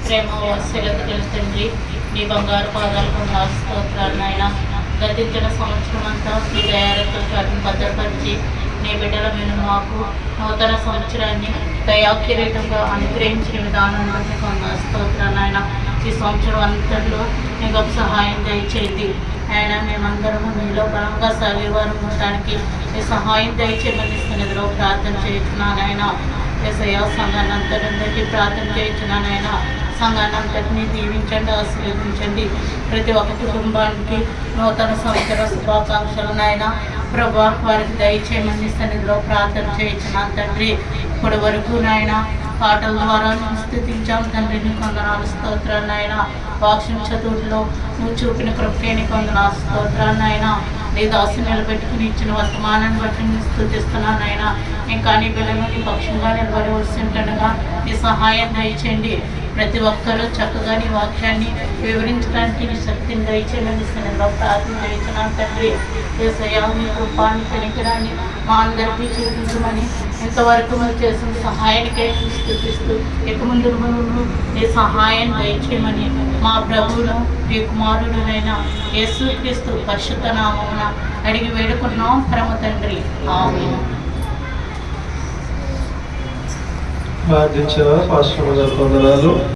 ప్రేమ వాత్సల్యత గల తండ్రి, నీ బంగారు పాదాలకు నా స్తోత్రాలు నాయన. గతించిన సంవత్సరం అంతా నీ దయాలతో వాటిని భద్రపరిచి నీ బిడ్డల మీద మాకు నూతన సంవత్సరాన్ని దయాకిరీటంగా అనుగ్రహించిన విధానాన్ని బట్టి నా స్తోత్రాలు నాయన. ఈ సంవత్సరం అంతట్లో నీ గొప్ప సహాయం దయచేయండి ఆయన. మేమందరము మీలో బలంగా సాగేవారు ఉండటానికి మీ సహాయం దయచేయమని సన్నిధిలో ప్రార్థన చేస్తున్నాను ఆయన. ఏసయ్య సంఘాన్ని అంతటి ప్రార్థన చేయించున్నాను ఆయన. సంఘాన్ని అంతటినీ దీవించండి, ఆశీర్వదించండి. ప్రతి ఒక్క కుటుంబానికి నూతన సంవత్సర శుభాకాంక్షలు నాయన. ప్రభా వారికి దయచేయమని సన్నిధిలో ప్రార్థన చేయించున్నాను తండ్రి. ఇప్పటి వరకు నాయన పాటల ద్వారా నువ్వు స్థుతించాం తండ్రి, నీకు వందనాలు స్తోత్రాలు నాయన. వాక్యం చదువులో నువ్వు చూపిన కృపకే నీకు వందనాలు స్తోత్రాలు నాయన. నీ దాసు నిలబెట్టుకుని ఇచ్చిన వర్తమానాన్ని బట్టి నేను స్థుతిస్తున్నాను నాయన. ఇంకా నీ పిల్లలు నీ పక్షంగా నిలబడవలసి ఉంటుండగా నీ సహాయం దయచేయండి. ప్రతి ఒక్కరూ చక్కగా నీ వాక్యాన్ని వివరించడానికి నీ శక్తిని దయచేయమని సన్నిధిలో ప్రార్థన చేయించున్నాను తండ్రి. యేసయ్య నీ కృపాన్ని కనికరాన్ని మా అందరికీ చూపించమని ఇంతవరకు నువ్వు చేసిన సహాయానికే స్థుతిస్తూ ఇక ముందు నీ సహాయం దయచేయమని మా ప్రభువును నీ కుమారుడునైన యేసుక్రీస్తు పరిశుద్ధ నామమున అడిగి వేడుకున్నాం పరమ తండ్రి, ఆమేన్. ప్రార్థించిన పాస్టర్ గారు వందనాలు.